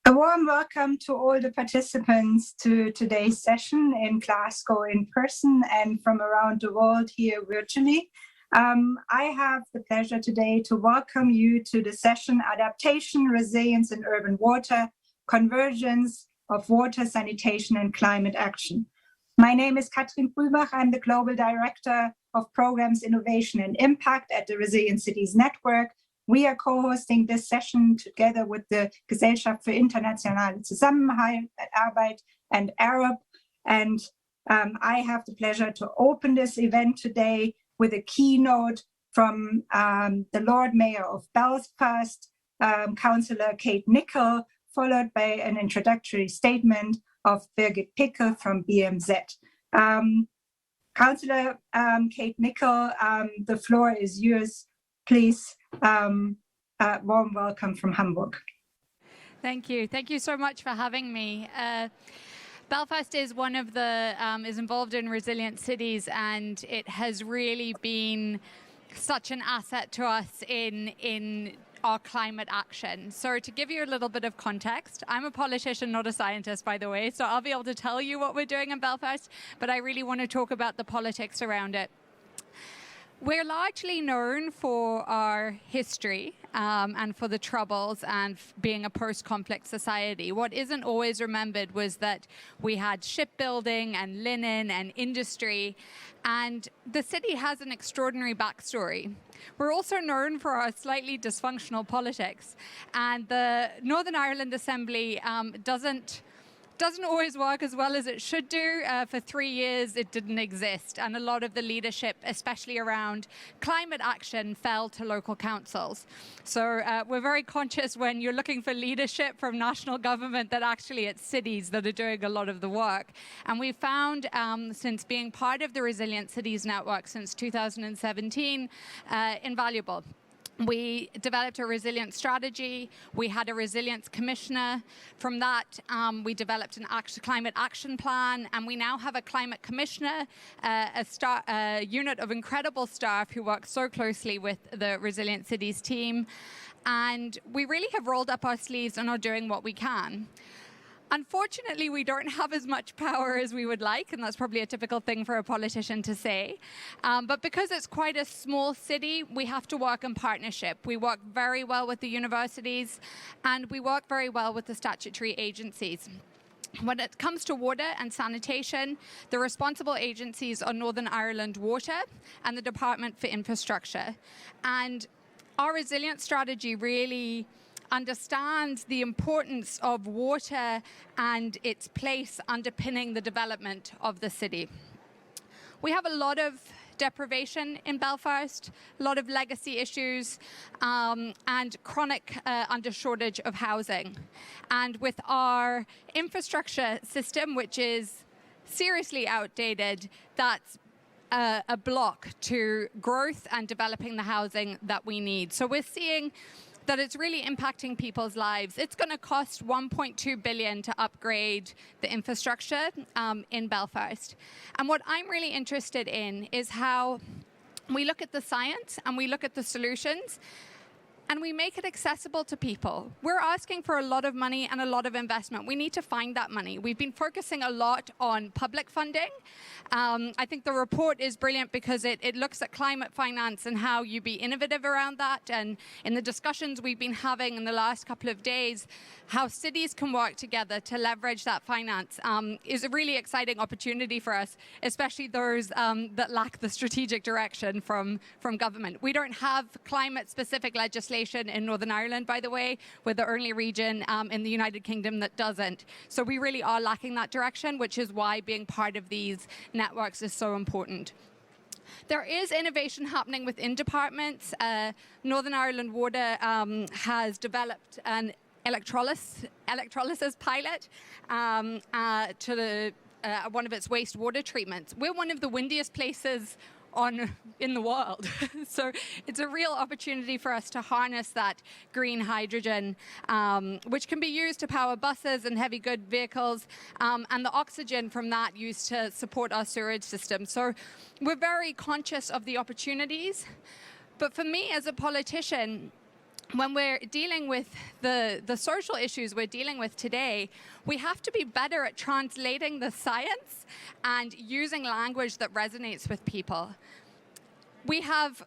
A warm welcome to all the participants to today's session in Glasgow in person and from around the world here virtually. I have the pleasure today to welcome you to the session Adaptation, Resilience in Urban Water, Convergence of Water, Sanitation and Climate Action. My name is Katrin Brübach. I'm the Global Director of Programs, Innovation and Impact at the Resilient Cities Network. We are co-hosting this session together with the Gesellschaft für internationale Zusammenarbeit and Arup. And I have the pleasure to open this event today with a keynote from the Lord Mayor of Belfast, Councillor Kate Nicholl, followed by an introductory statement of Birgit Pickel from BMZ. Councillor Kate Nicholl, the floor is yours. Please, warm welcome from Hamburg. Thank you. Thank you so much for having me. Belfast is one of the, is involved in resilient cities, and it has really been such an asset to us in our climate action. So to give you a little bit of context, I'm a politician, not a scientist, by the way, so I'll be able to tell you what we're doing in Belfast, but I really want to talk about the politics around it. We're largely known for our history and for the Troubles and being a post-conflict society. What isn't always remembered was that we had shipbuilding and linen and industry, and the city has an extraordinary backstory. We're also known for our slightly dysfunctional politics, and the Northern Ireland Assembly doesn't always work as well as it should do. For 3 years, it didn't exist. And a lot of the leadership, especially around climate action, fell to local councils. So we're very conscious when you're looking for leadership from national government that actually it's cities that are doing a lot of the work. And we found, since being part of the Resilient Cities Network since 2017, invaluable. We developed a resilience strategy. We had a resilience commissioner. From that, we developed an climate action plan, and we now have a climate commissioner, a unit of incredible staff who work so closely with the Resilient Cities team. And we really have rolled up our sleeves and are doing what we can. Unfortunately, we don't have as much power as we would like, and that's probably a typical thing for a politician to say. But because it's quite a small city, we have to work in partnership. We work very well with the universities, and we work very well with the statutory agencies. When it comes to water and sanitation, the responsible agencies are Northern Ireland Water and the Department for Infrastructure. And our resilience strategy really understands the importance of water and its place underpinning the development of the city. We have a lot of deprivation in Belfast, a lot of legacy issues, and chronic under shortage of housing. And with our infrastructure system, which is seriously outdated, that's a block to growth and developing the housing that we need. So we're seeing that it's really impacting people's lives. It's going to cost $1.2 billion to upgrade the infrastructure in Belfast. And what I'm really interested in is how we look at the science and we look at the solutions and we make it accessible to people. We're asking for a lot of money and a lot of investment. We need to find that money. We've been focusing a lot on public funding. I think the report is brilliant because it looks at climate finance and how you be innovative around that. And in the discussions we've been having in the last couple of days, how cities can work together to leverage that finance is a really exciting opportunity for us, especially those that lack the strategic direction from government. We don't have climate-specific legislation in Northern Ireland, by the way. We're the only region in the United Kingdom that doesn't. So we really are lacking that direction, which is why being part of these networks is so important. There is innovation happening within departments. Northern Ireland Water has developed an electrolysis pilot to one of its wastewater treatments. We're one of the windiest places in the world. So it's a real opportunity for us to harness that green hydrogen, which can be used to power buses and heavy good vehicles, and the oxygen from that used to support our sewage system. So we're very conscious of the opportunities. But for me as a politician, when we're dealing with the social issues we're dealing with today, we have to be better at translating the science and using language that resonates with people. We have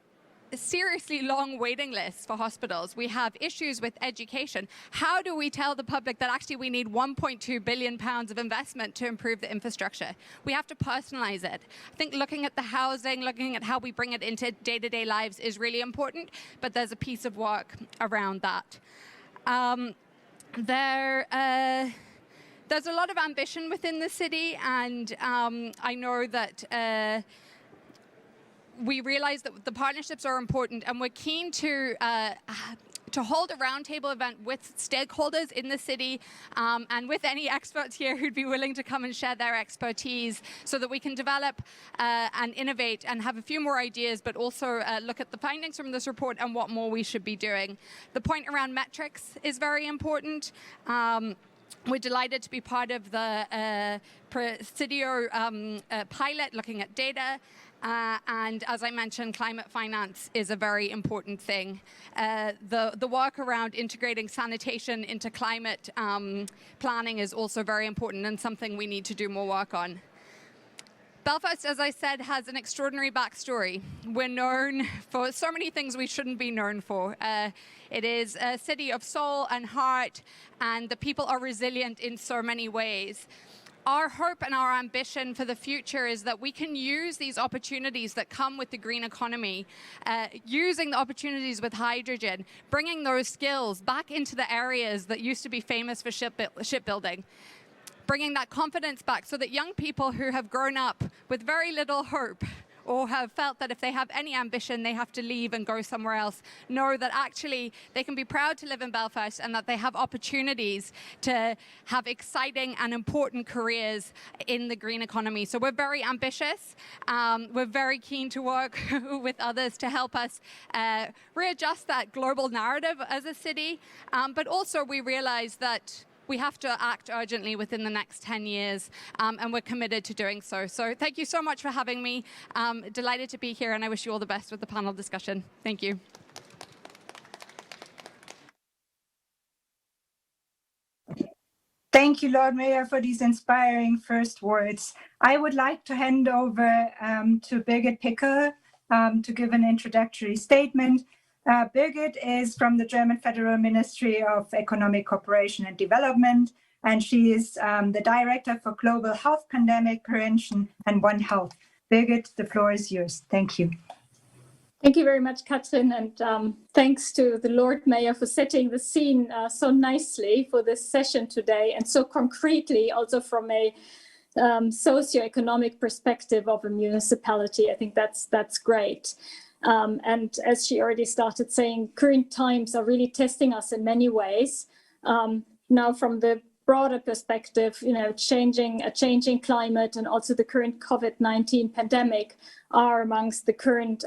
seriously long waiting lists for hospitals. We have issues with education. How do we tell the public that actually we need 1.2 billion pounds of investment to improve the infrastructure? We have to personalize it. I think looking at the housing, looking at how we bring it into day-to-day lives is really important, but there's a piece of work around that. There's a lot of ambition within the city, and I know that we realize that the partnerships are important, and we're keen to hold a roundtable event with stakeholders in the city and with any experts here who'd be willing to come and share their expertise so that we can develop and innovate and have a few more ideas, but also look at the findings from this report and what more we should be doing. The point around metrics is very important. We're delighted to be part of the Presidio pilot looking at data. And as I mentioned, climate finance is a very important thing. The work around integrating sanitation into climate planning is also very important and something we need to do more work on. Belfast, as I said, has an extraordinary backstory. We're known for so many things we shouldn't be known for. It is a city of soul and heart, and the people are resilient in so many ways. Our hope and our ambition for the future is that we can use these opportunities that come with the green economy, using the opportunities with hydrogen, bringing those skills back into the areas that used to be famous for shipbuilding, bringing that confidence back so that young people who have grown up with very little hope or have felt that if they have any ambition, they have to leave and go somewhere else, know that actually they can be proud to live in Belfast and that they have opportunities to have exciting and important careers in the green economy. So we're very ambitious. We're very keen to work with others to help us readjust that global narrative as a city. But also we realize that we have to act urgently within the next 10 years, and we're committed to doing so. So thank you so much for having me. Delighted to be here, and I wish you all the best with the panel discussion. Thank you. Thank you, Lord Mayor, for these inspiring first words. I would like to hand over to Birgit Pickel to give an introductory statement. Birgit is from the German Federal Ministry of Economic Cooperation and Development, and she is the Director for Global Health Pandemic Prevention and One Health. Birgit, the floor is yours. Thank you. Thank you very much, Katrin, and thanks to the Lord Mayor for setting the scene so nicely for this session today, and so concretely also from a socioeconomic perspective of a municipality. I think that's great. And as she already started saying, current times are really testing us in many ways. Now, from the broader perspective, a changing climate and also the current COVID-19 pandemic are amongst the current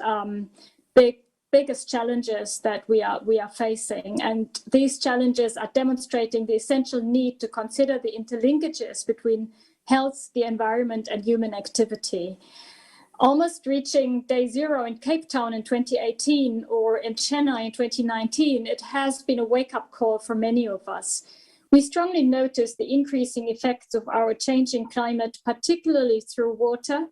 biggest challenges that we are facing. And these challenges are demonstrating the essential need to consider the interlinkages between health, the environment, and human activity. Almost reaching day zero in Cape Town in 2018 or in Chennai in 2019, it has been a wake-up call for many of us. We strongly notice the increasing effects of our changing climate, particularly through water.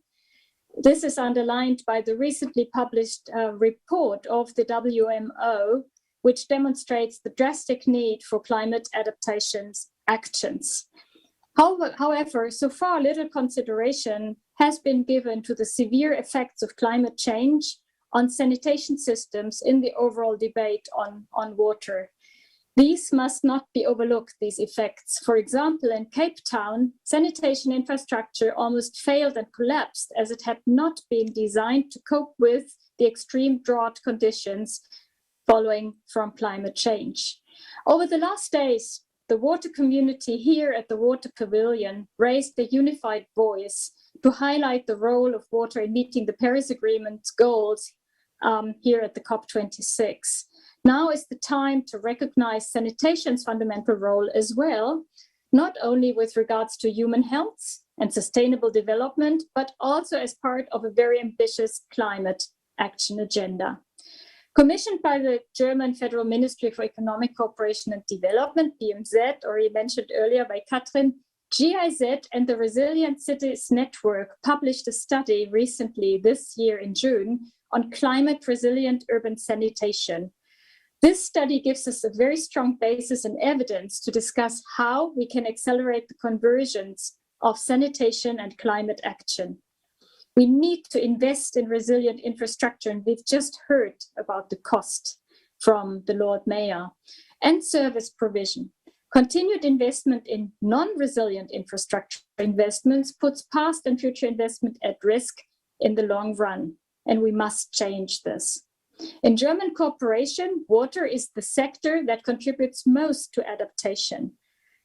This is underlined by the recently published report of the WMO, which demonstrates the drastic need for climate adaptation actions. However, so far little consideration has been given to the severe effects of climate change on sanitation systems in the overall debate on water. These must not be overlooked, these effects. For example, in Cape Town, sanitation infrastructure almost failed and collapsed as it had not been designed to cope with the extreme drought conditions following from climate change. Over the last days, the water community here at the Water Pavilion raised a unified voice to highlight the role of water in meeting the Paris Agreement's goals here at the COP26. Now is the time to recognize sanitation's fundamental role as well, not only with regards to human health and sustainable development, but also as part of a very ambitious climate action agenda. Commissioned by the German Federal Ministry for Economic Cooperation and Development, BMZ, already mentioned earlier by Katrin, GIZ and the Resilient Cities Network published a study recently this year in June on climate resilient urban sanitation. This study gives us a very strong basis and evidence to discuss how we can accelerate the convergence of sanitation and climate action. We need to invest in resilient infrastructure, and we've just heard about the cost from the Lord Mayor, and service provision. Continued investment in non-resilient infrastructure investments puts past and future investment at risk in the long run, and we must change this. In German cooperation, water is the sector that contributes most to adaptation,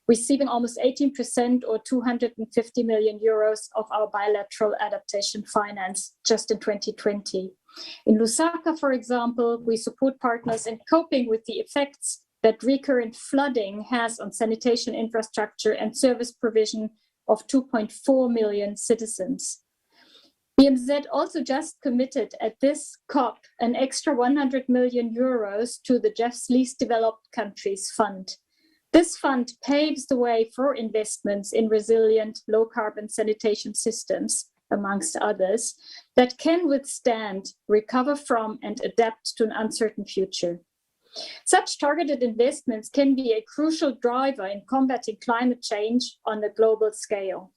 receiving almost 18% or 250 million euros of our bilateral adaptation finance just in 2020. In Lusaka, for example, we support partners in coping with the effects that recurrent flooding has on sanitation infrastructure and service provision of 2.4 million citizens. BMZ also just committed at this COP an extra 100 million euros to the just least developed countries fund. This fund paves the way for investments in resilient low-carbon sanitation systems, amongst others, that can withstand, recover from, and adapt to an uncertain future. Such targeted investments can be a crucial driver in combating climate change on a global scale.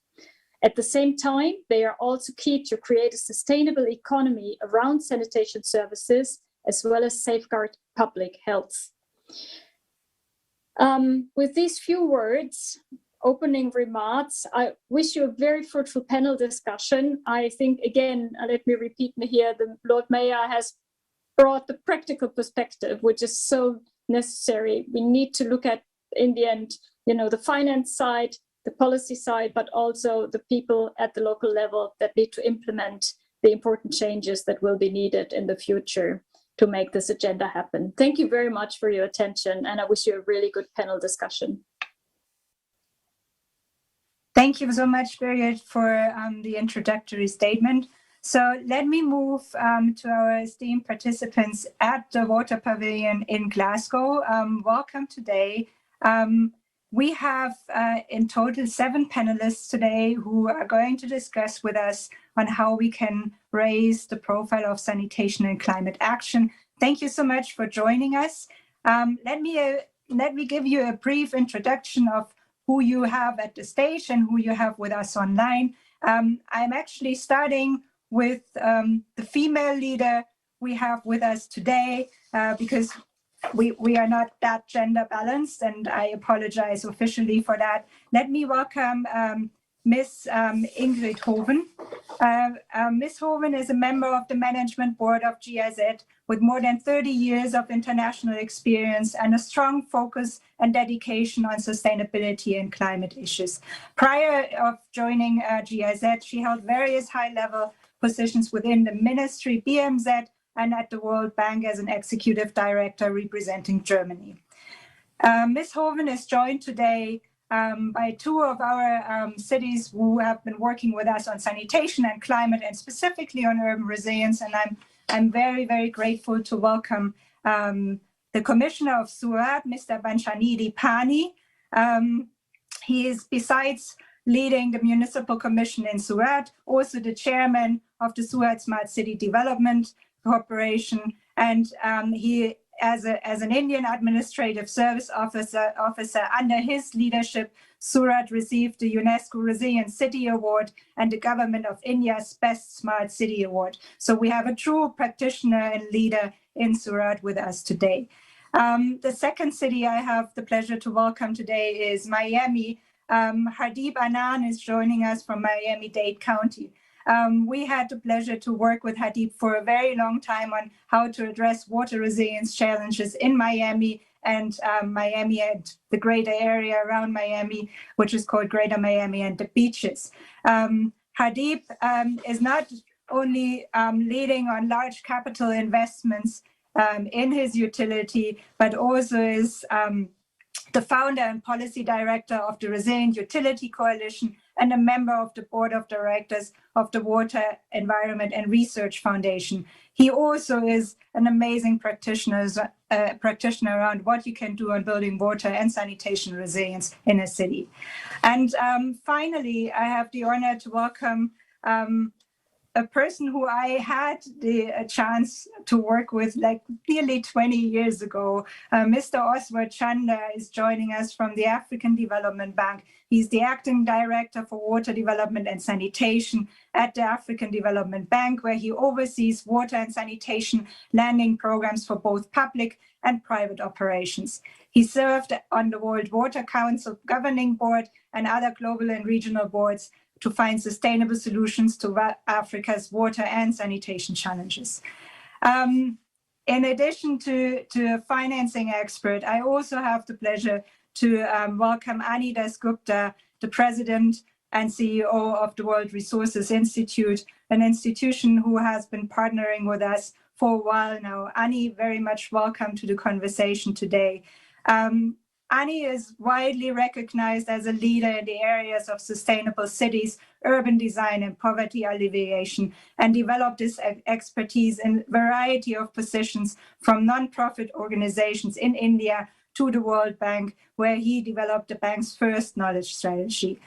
At the same time, they are also key to create a sustainable economy around sanitation services, as well as safeguard public health. With these few words, opening remarks, I wish you a very fruitful panel discussion. I think, again, let me repeat here, the Lord Mayor has brought the practical perspective, which is so necessary. We need to look at, in the end, the finance side, the policy side, but also the people at the local level that need to implement the important changes that will be needed in the future to make this agenda happen. Thank you very much for your attention, and I wish you a really good panel discussion. Thank you so much, Birgit, for the introductory statement. So let me move to our esteemed participants at the Water Pavilion in Glasgow. Welcome today. We have in total 7 panelists today who are going to discuss with us on how we can raise the profile of sanitation and climate action. Thank you so much for joining us. Let me give you a brief introduction of who you have at the stage and who you have with us online. I'm actually starting with the female leader we have with us today because we are not that gender balanced, and I apologize officially for that. Let me welcome Ms. Ingrid Hoven. Ms. Hoven is a member of the management board of GIZ with more than 30 years of international experience and a strong focus and dedication on sustainability and climate issues. Prior of joining GIZ, she held various high-level positions within the ministry BMZ and at the World Bank as an executive director representing Germany. Ms. Hoven is joined today by 2 of our cities who have been working with us on sanitation and climate, and specifically on urban resilience. And I'm very, very grateful to welcome the Commissioner of Surat, Mr. Banchanidi Pani. He is, besides leading the Municipal Commission in Surat, also the chairman of the Surat Smart City Development Corporation, and he, as an Indian Administrative Service officer under his leadership, Surat received the UNESCO Resilient City Award and the Government of India's Best Smart City Award. So we have a true practitioner and leader in Surat with us today. The second city I have the pleasure to welcome today is Miami. Hardeep Anand is joining us from Miami-Dade County. We had the pleasure to work with Hardeep for a very long time on how to address water resilience challenges in Miami and the greater area around Miami, which is called Greater Miami and the beaches. Hardeep is not only leading on large capital investments in his utility, but also is the founder and policy director of the Resilient Utility Coalition and a member of the board of directors of the Water, Environment and Research Foundation. He also is an amazing practitioner around what you can do on building water and sanitation resilience in a city. And finally, I have the honor to welcome a person who I had the chance to work with like nearly 20 years ago. Mr. Oswald Chandler is joining us from the African Development Bank. He's the acting director for water development and sanitation at the African Development Bank, where he oversees water and sanitation lending programs for both public and private operations. He served on the World Water Council Governing Board and other global and regional boards to find sustainable solutions to Africa's water and sanitation challenges. In addition to a financing expert, I also have the pleasure to welcome Ani Dasgupta, the president and CEO of the World Resources Institute, an institution who has been partnering with us for a while now. Ani, very much welcome to the conversation today. Ani is widely recognized as a leader in the areas of sustainable cities, urban design, and poverty alleviation, and developed this expertise in a variety of positions from nonprofit organizations in India to the World Bank, where he developed the bank's first knowledge strategy.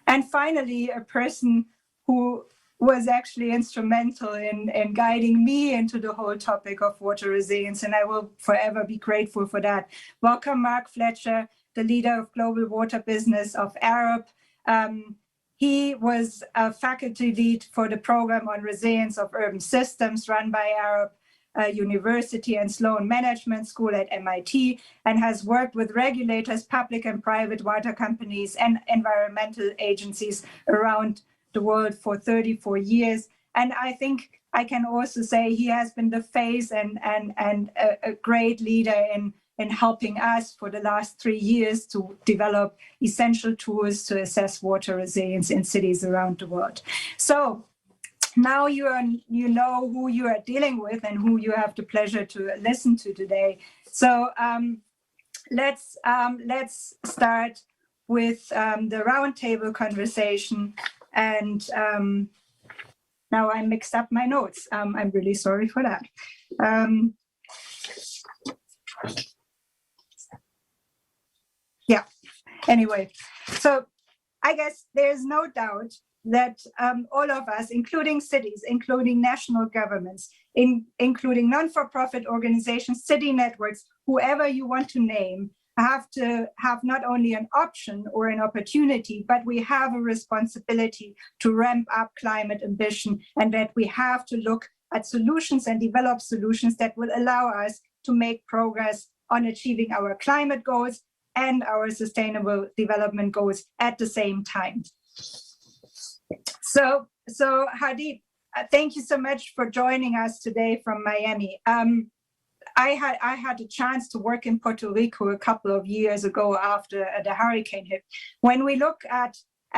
And finally, a person who was actually instrumental in guiding me into the whole topic of water resilience, and I will forever be grateful for that. Welcome, Mark Fletcher, the leader of global water business of Arup. He was a faculty lead for the program on resilience of urban systems run by Arup University and Sloan Management School at MIT, and has worked with regulators, public and private water companies, and environmental agencies around the world for 34 years. And I think I can also say he has been the face and a great leader in helping us for the last 3 years to develop essential tools to assess water resilience in cities around the world. So now you know who you are dealing with and who you have the pleasure to listen to today. So let's start with the roundtable conversation. And now I mixed up my notes. I'm really sorry for that. Yeah, anyway, so I guess there's no doubt that all of us, including cities, including national governments, including non-for-profit organizations, city networks, whoever you want to name, have to have not only an option or an opportunity, but we have a responsibility to ramp up climate ambition, and that we have to look at solutions and develop solutions that will allow us to make progress on achieving our climate goals and our sustainable development goals at the same time. So Hardeep, thank you so much for joining us today from Miami. I had a chance to work in Puerto Rico a couple of years ago after the hurricane hit. When we look at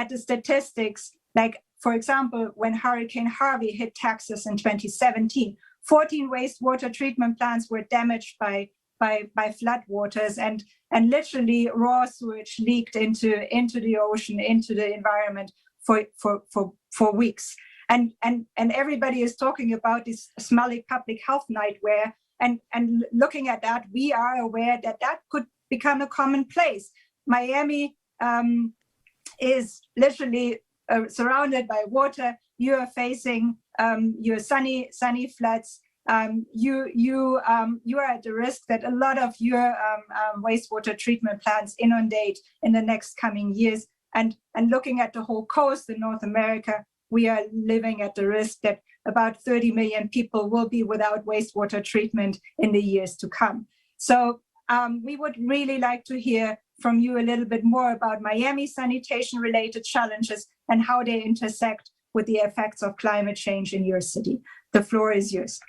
the statistics, like for example, when Hurricane Harvey hit Texas in 2017, 14 wastewater treatment plants were damaged by floodwaters, and literally raw sewage leaked into the ocean, into the environment for weeks. And everybody is talking about this smelly public health nightmare. And looking at that, we are aware that that could become a commonplace. Miami is literally surrounded by water. You are facing your sunny floods. You are at the risk that a lot of your wastewater treatment plants inundate in the next coming years. And looking at the whole coast in North America, we are living at the risk that about 30 million people will be without wastewater treatment in the years to come. So we would really like to hear from you a little bit more about Miami sanitation-related challenges and how they intersect with the effects of climate change in your city. The floor is yours.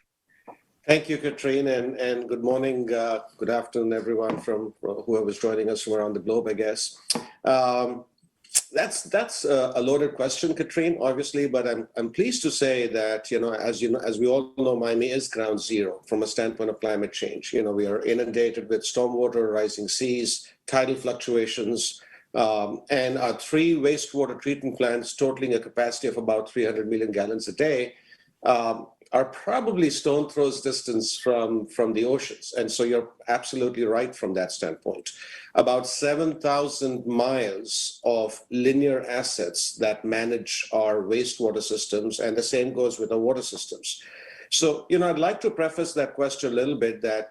Thank you, Katrine, and good morning, good afternoon, everyone from whoever's joining us from around the globe, I guess. That's a loaded question, Katrine, obviously, but I'm pleased to say that, as we all know, Miami is ground zero from a standpoint of climate change. We are inundated with stormwater, rising seas, tidal fluctuations, and our 3 wastewater treatment plants totaling a capacity of about 300 million gallons a day are probably stone throws distance from the oceans. And so you're absolutely right from that standpoint. About 7,000 miles of linear assets that manage our wastewater systems, and the same goes with our water systems. So, I'd like to preface that question a little bit that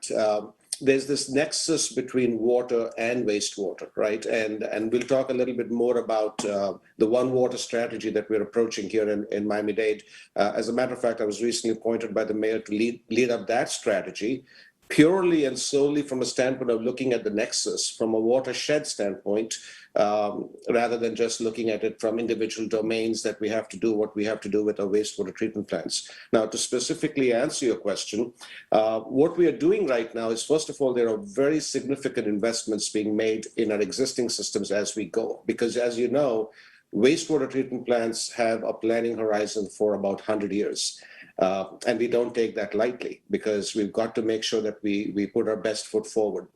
there's this nexus between water and wastewater, right? And we'll talk a little bit more about the One Water strategy that we're approaching here in Miami-Dade. As a matter of fact, I was recently appointed by the mayor to lead up that strategy, purely and solely from a standpoint of looking at the nexus from a watershed standpoint, rather than just looking at it from individual domains that we have to do what we have to do with our wastewater treatment plants. Now, to specifically answer your question, what we are doing right now is, first of all, there are very significant investments being made in our existing systems as we go, because as you know, wastewater treatment plants have a planning horizon for about 100 years. And we don't take that lightly, because we've got to make sure that we put our best foot forward.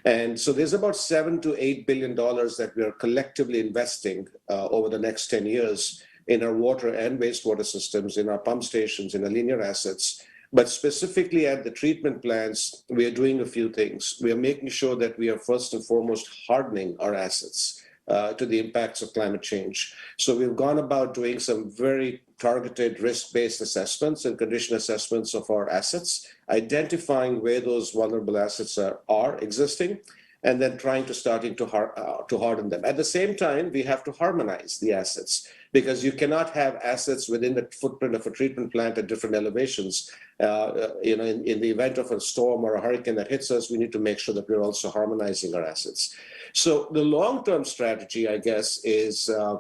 And so there's about $7 to $8 billion that we are collectively investing over the next 10 years in our water and wastewater systems, in our pump stations, in our linear assets. But specifically at the treatment plants, we are doing a few things. We are making sure that we are first and foremost hardening our assets to the impacts of climate change. So we've gone about doing some very targeted risk-based assessments and condition assessments of our assets, identifying where those vulnerable assets are existing, and then trying to starting to harden them. At the same time, we have to harmonize the assets, because you cannot have assets within the footprint of a treatment plant at different elevations. In the event of a storm or a hurricane that hits us, we need to make sure that we're also harmonizing our assets. So the long-term strategy, I guess, is a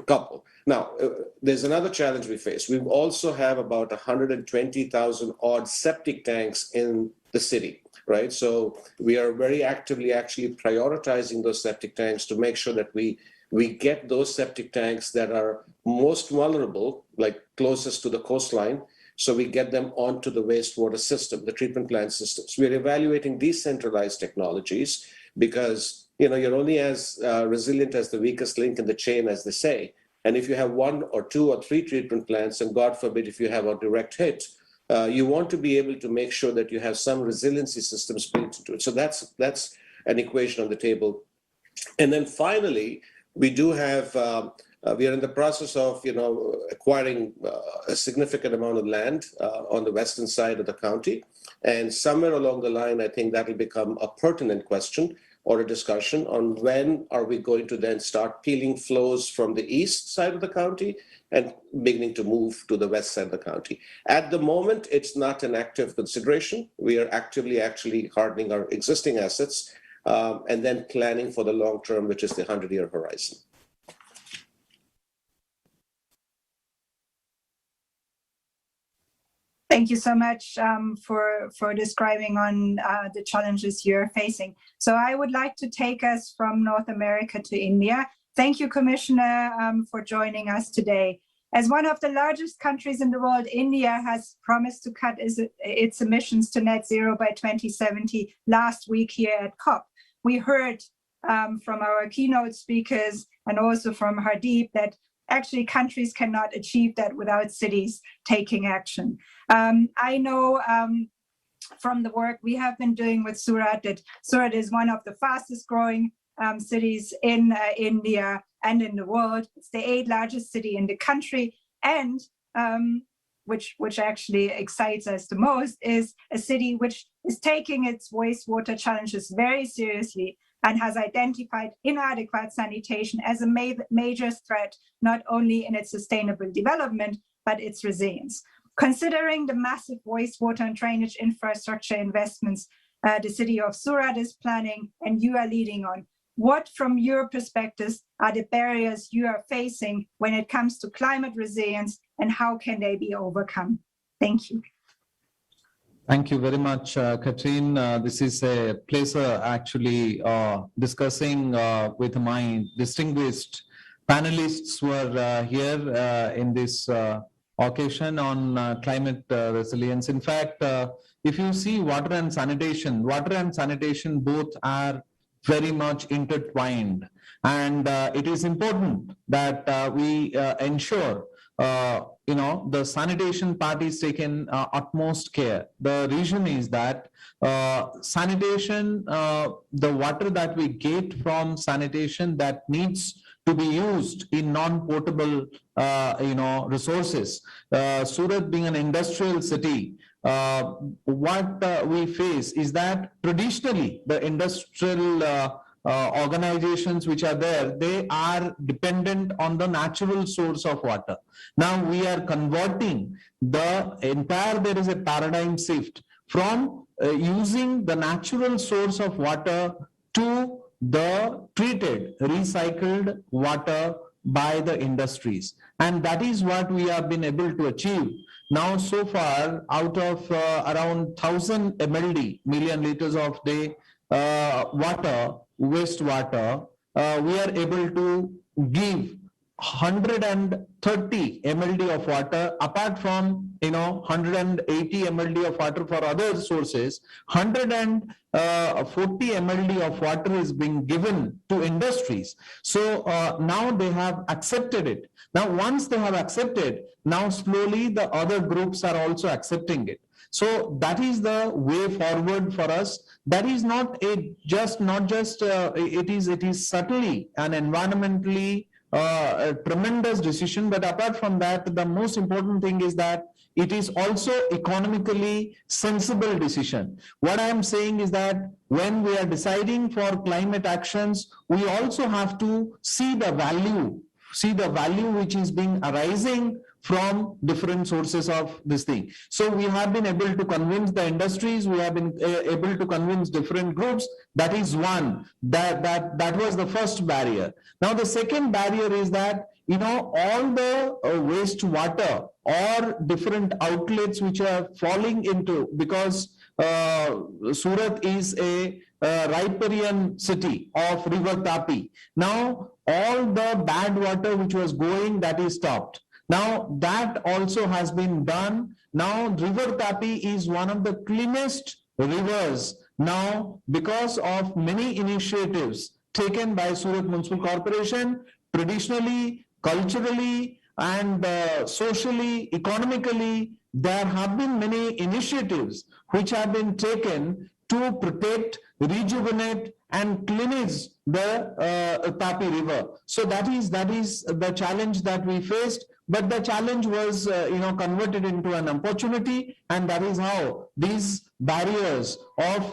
couple. Now, there's another challenge we face. We also have about 120,000 odd septic tanks in the city, right? So we are very actively actually prioritizing those septic tanks to make sure that we get those septic tanks that are most vulnerable, like closest to the coastline, so we get them onto the wastewater system, the treatment plant systems. We're evaluating decentralized technologies because, you're only as resilient as the weakest link in the chain, as they say. And if you have 1 or 2 or 3 treatment plants, and God forbid, if you have a direct hit, you want to be able to make sure that you have some resiliency systems built into it. So that's an equation on the table. And then finally, we do have, we are in the process of, acquiring a significant amount of land on the western side of the county. And somewhere along the line, I think that will become a pertinent question or a discussion on when are we going to then start peeling flows from the east side of the county and beginning to move to the west side of the county. At the moment, it's not an active consideration. We are actively actually hardening our existing assets and then planning for the long term, which is the 100-year horizon. Thank you so much for describing on the challenges you're facing. So I would like to take us from North America to India. Thank you, Commissioner, for joining us today. As one of the largest countries in the world, India has promised to cut its emissions to net zero by 2070 last week here at COP. We heard from our keynote speakers and also from Hardeep that actually countries cannot achieve that without cities taking action. I know from the work we have been doing with Surat that Surat is one of the fastest growing cities in India and in the world. It's the 8th largest city in the country, and which actually excites us the most, is a city which is taking its wastewater challenges very seriously and has identified inadequate sanitation as a major threat, not only in its sustainable development, but its resilience. Considering the massive wastewater and drainage infrastructure investments the city of Surat is planning and you are leading on, what from your perspectives are the barriers you are facing when it comes to climate resilience, and how can they be overcome? Thank you. Thank you very much, Katrine. This is a pleasure actually discussing with my distinguished panelists who are here in this occasion on climate resilience. In fact, if you see water and sanitation both are very much intertwined. And it is important that we ensure the sanitation part is taken utmost care. The reason is that sanitation, the water that we get from sanitation that needs to be used in non-potable, resources. Surat being an industrial city, what we face is that traditionally the industrial organizations which are there, they are dependent on the natural source of water. Now we are converting the entire, there is a paradigm shift from using the natural source of water to the treated, recycled water by the industries. And that is what we have been able to achieve. Now, so far, out of around 1,000 MLD, million liters of the water, wastewater, we are able to give 130 MLD of water, apart from 180 MLD of water for other sources. 140 MLD of water is being given to industries. So now they have accepted it. Now once they have accepted, now slowly the other groups are also accepting it. So that is the way forward for us. That is not it is certainly an environmentally a tremendous decision, but apart from that, the most important thing is that it is also economically sensible decision. What I am saying is that when we are deciding for climate actions, we also have to see the value which is being arising from different sources of this thing. So we have been able to convince the industries, we have been able to convince different groups. That is one, that was the first barrier. Now the second barrier is that, all the wastewater or different outlets which are falling into, because Surat is a riparian city of River Tapi. Now all the bad water which was going, that is stopped. Now that also has been done. Now River Tapi is one of the cleanest rivers now because of many initiatives taken by Surat Municipal Corporation, traditionally, culturally, and socially, economically. There have been many initiatives which have been taken to protect, rejuvenate, and cleanse the Tapi River. So that is the challenge that we faced. But the challenge was, converted into an opportunity, and that is how these barriers of,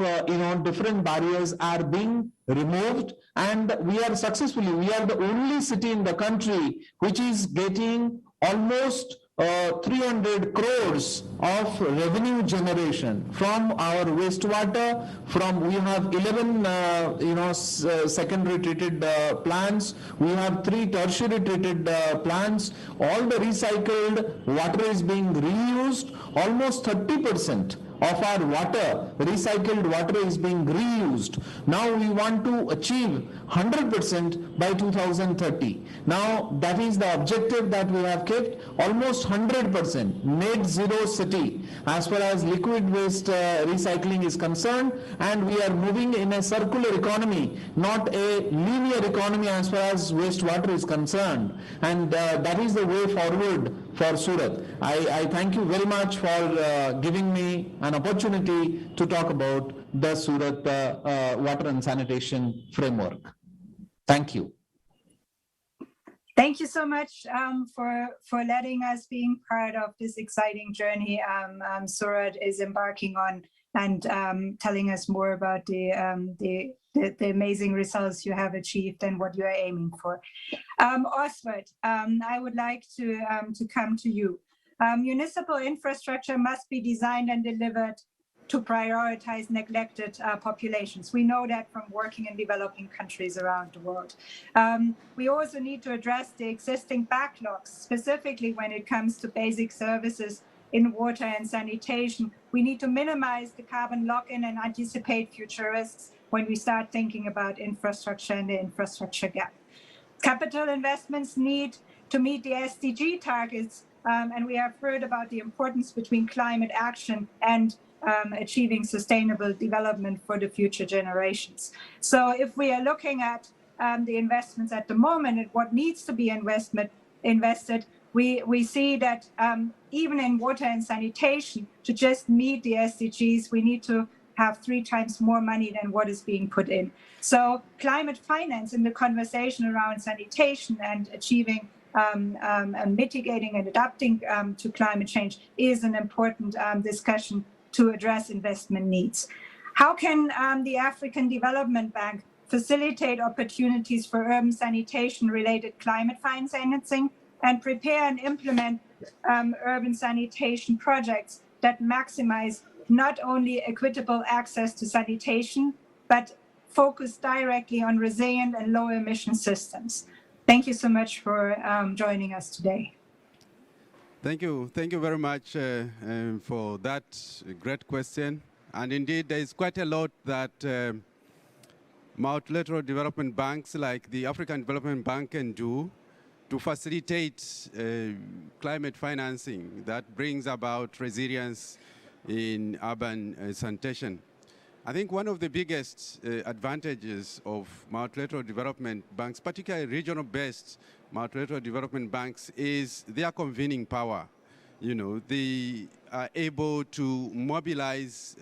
different barriers are being removed, and we are the only city in the country which is getting almost 300 crores of revenue generation from our wastewater. We have 11 secondary treated plants, we have 3 tertiary treated plants. All the recycled water is being reused. Almost 30% of our water, recycled water, is being reused. Now we want to achieve 100% by 2030. Now that is the objective that we have kept. Almost 100% net zero city as far as liquid waste recycling is concerned, and we are moving in a circular economy, not a linear economy as far as wastewater is concerned, and that is the way forward for Surat. I thank you very much for giving me an opportunity to talk about the Surat water and sanitation framework. Thank you. Thank you so much for letting us being part of this exciting journey Surat is embarking on, and telling us more about the amazing results you have achieved and what you are aiming for. Oswald, I would like to come to you. Municipal infrastructure must be designed and delivered to prioritize neglected populations. We know that from working in developing countries around the world. We also need to address the existing backlogs, specifically when it comes to basic services in water and sanitation. We need to minimize the carbon lock-in and anticipate future risks when we start thinking about infrastructure and the infrastructure gap. Capital investments need to meet the SDG targets, and we have heard about the importance between climate action and achieving sustainable development for the future generations. So if we are looking at the investments at the moment and what needs to be invested, we see that even in water and sanitation, to just meet the SDGs, we need to have 3 times more money than what is being put in. So climate finance in the conversation around sanitation and achieving and mitigating and adapting to climate change is an important discussion to address investment needs. How can the African Development Bank facilitate opportunities for urban sanitation-related climate financing and prepare and implement urban sanitation projects that maximize not only equitable access to sanitation, but focus directly on resilient and low emission systems? Thank you so much for joining us today. Thank you very much for that great question. And indeed, there is quite a lot that multilateral development banks like the African Development Bank can do to facilitate climate financing that brings about resilience in urban sanitation. I think one of the biggest advantages of multilateral development banks, particularly regional-based multilateral development banks, is their convening power. You know, they are able to mobilize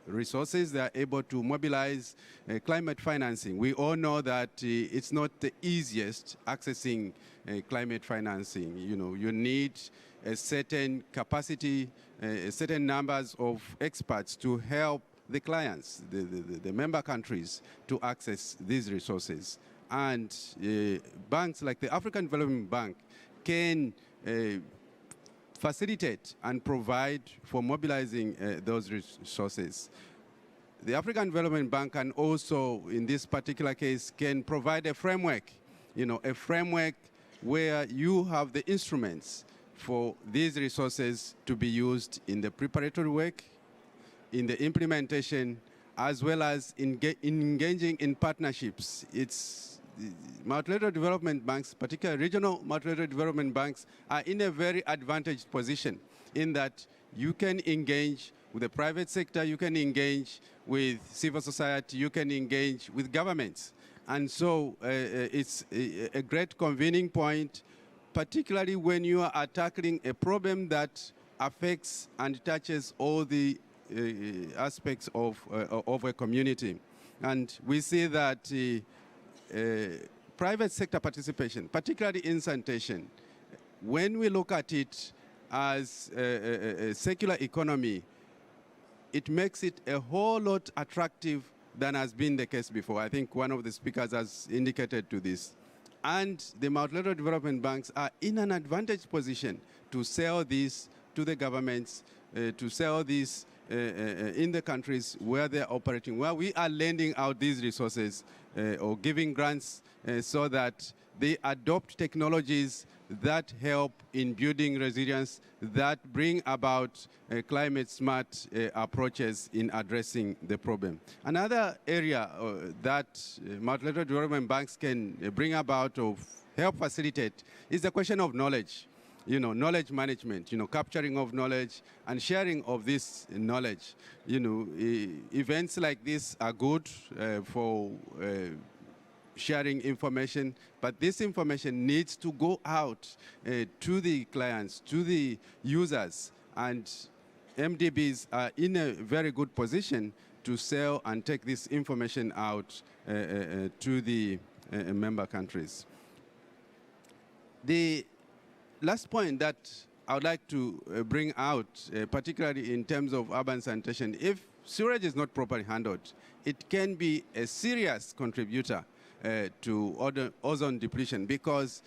resources, they are able to mobilize climate financing. We all know that it's not the easiest accessing climate financing. You know, you need a certain capacity, certain numbers of experts to help the clients, the member countries, to access these resources. And banks like the African Development Bank can facilitate and provide for mobilizing those resources. The African Development Bank can also, in this particular case, can provide a framework, you know, a framework where you have the instruments for these resources to be used in the preparatory work, in the implementation, as well as in engaging in partnerships. It's multilateral development banks, particularly regional multilateral development banks, are in a very advantaged position in that you can engage with the private sector, you can engage with civil society, you can engage with governments. And so it's a great convening point, particularly when you are tackling a problem that affects and touches all the aspects of a community. And we see that private sector participation, particularly in sanitation, when we look at it as a circular economy, it makes it a whole lot attractive than has been the case before. I think one of the speakers has indicated to this. And the multilateral development banks are in an advantaged position to sell this to the governments, to sell this in the countries where they're operating, where we are lending out these resources or giving grants so that they adopt technologies that help in building resilience, that bring about climate smart approaches in addressing the problem. Another area that multilateral development banks can bring about or help facilitate is the question of knowledge. You know, knowledge management, you know, capturing of knowledge and sharing of this knowledge. You know, events like this are good for sharing information, but this information needs to go out to the clients, to the users, and MDBs are in a very good position to sell and take this information out to the member countries. The last point that I would like to bring out, particularly in terms of urban sanitation, if sewage is not properly handled, it can be a serious contributor to ozone depletion because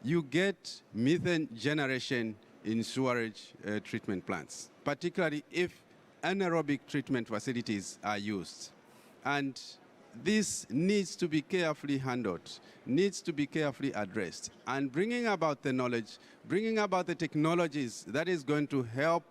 you get methane generation in sewerage treatment plants, particularly if anaerobic treatment facilities are used. And this needs to be carefully handled, needs to be carefully addressed, and bringing about the knowledge, bringing about the technologies that is going to help,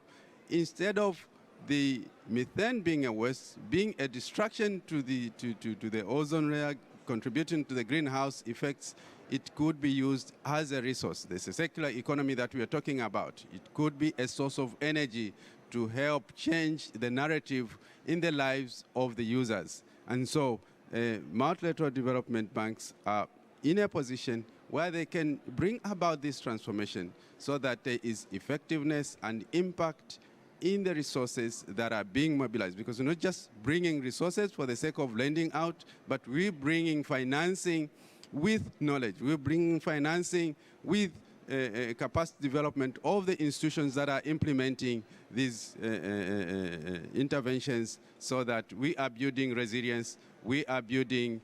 instead of the methane being a waste, being a distraction to the ozone layer, contributing to the greenhouse effects, it could be used as a resource. There's a circular economy that we are talking about. It could be a source of energy to help change the narrative in the lives of the users. And so multilateral development banks are in a position where they can bring about this transformation so that there is effectiveness and impact in the resources that are being mobilized. Because we're not just bringing resources for the sake of lending out, but we're bringing financing with knowledge. We're bringing financing with capacity development of the institutions that are implementing these interventions, so that we are building resilience, we are building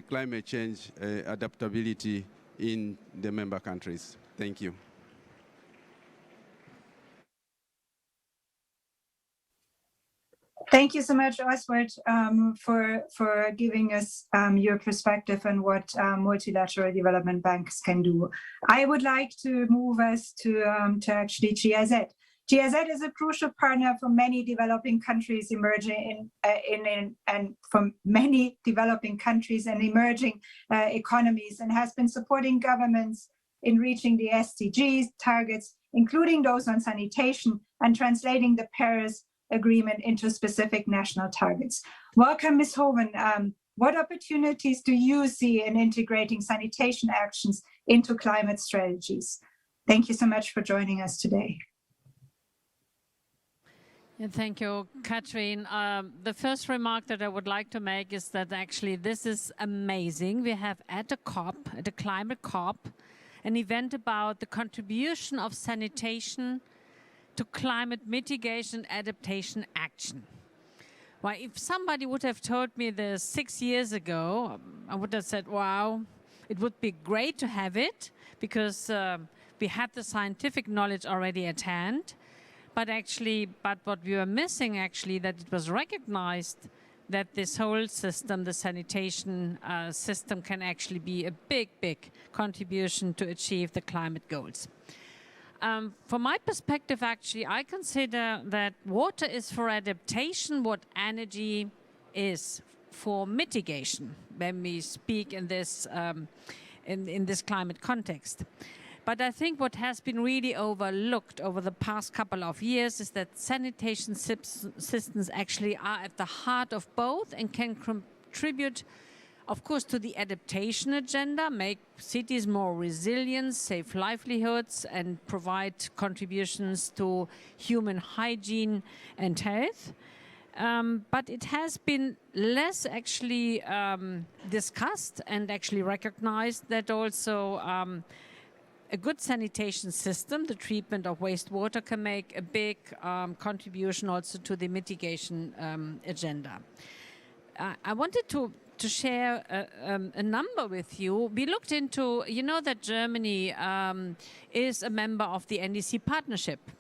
climate change adaptability in the member countries. Thank you. Thank you so much, Oswald, for giving us your perspective on what multilateral development banks can do. I would like to move us to actually GIZ. GIZ is a crucial partner for many developing countries emerging and from many developing countries and emerging economies, and has been supporting governments in reaching the SDGs targets, including those on sanitation, and translating the Paris Agreement into specific national targets. Welcome, Ms. Hoven. What opportunities do you see in integrating sanitation actions into climate strategies? Thank you so much for joining us today. Thank you, Katrin. The first remark that I would like to make is that actually this is amazing. We have at a COP, at a climate COP, an event about the contribution of sanitation to climate mitigation, adaptation, action. Well, if somebody would have told me this 6 years ago, I would have said, wow, it would be great to have it, because we had the scientific knowledge already at hand. But what we were missing actually, that it was recognized that this whole system, the sanitation system, can actually be a big, big contribution to achieve the climate goals. From my perspective, actually, I consider that water is for adaptation what energy is for mitigation when we speak in this climate context. But I think what has been really overlooked over the past couple of years is that sanitation systems actually are at the heart of both and can contribute, of course, to the adaptation agenda, make cities more resilient, save livelihoods, and provide contributions to human hygiene and health. But it has been less actually discussed and actually recognized that also a good sanitation system, the treatment of wastewater, can make a big contribution also to the mitigation agenda. I wanted to share a number with you. We looked into, you know that Germany is a member of the NDC partnership.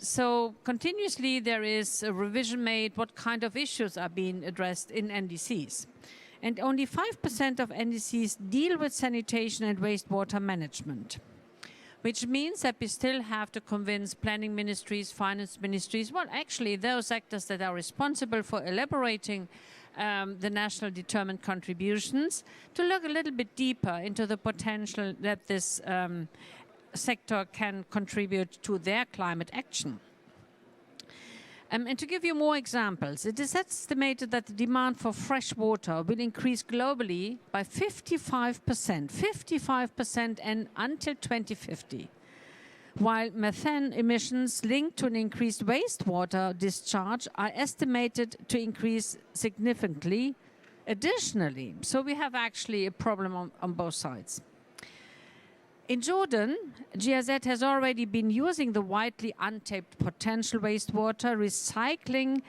So continuously there is a revision made what kind of issues are being addressed in NDCs. And only 5% of NDCs deal with sanitation and wastewater management, which means that we still have to convince planning ministries, finance ministries, well, actually those actors that are responsible for elaborating the national determined contributions, to look a little bit deeper into the potential that this sector can contribute to their climate action. And to give you more examples, it is estimated that the demand for fresh water will increase globally by 55% and until 2050, while methane emissions linked to an increased wastewater discharge are estimated to increase significantly additionally. So we have actually a problem on both sides. In Jordan, GIZ has already been using the widely untapped potential wastewater recycling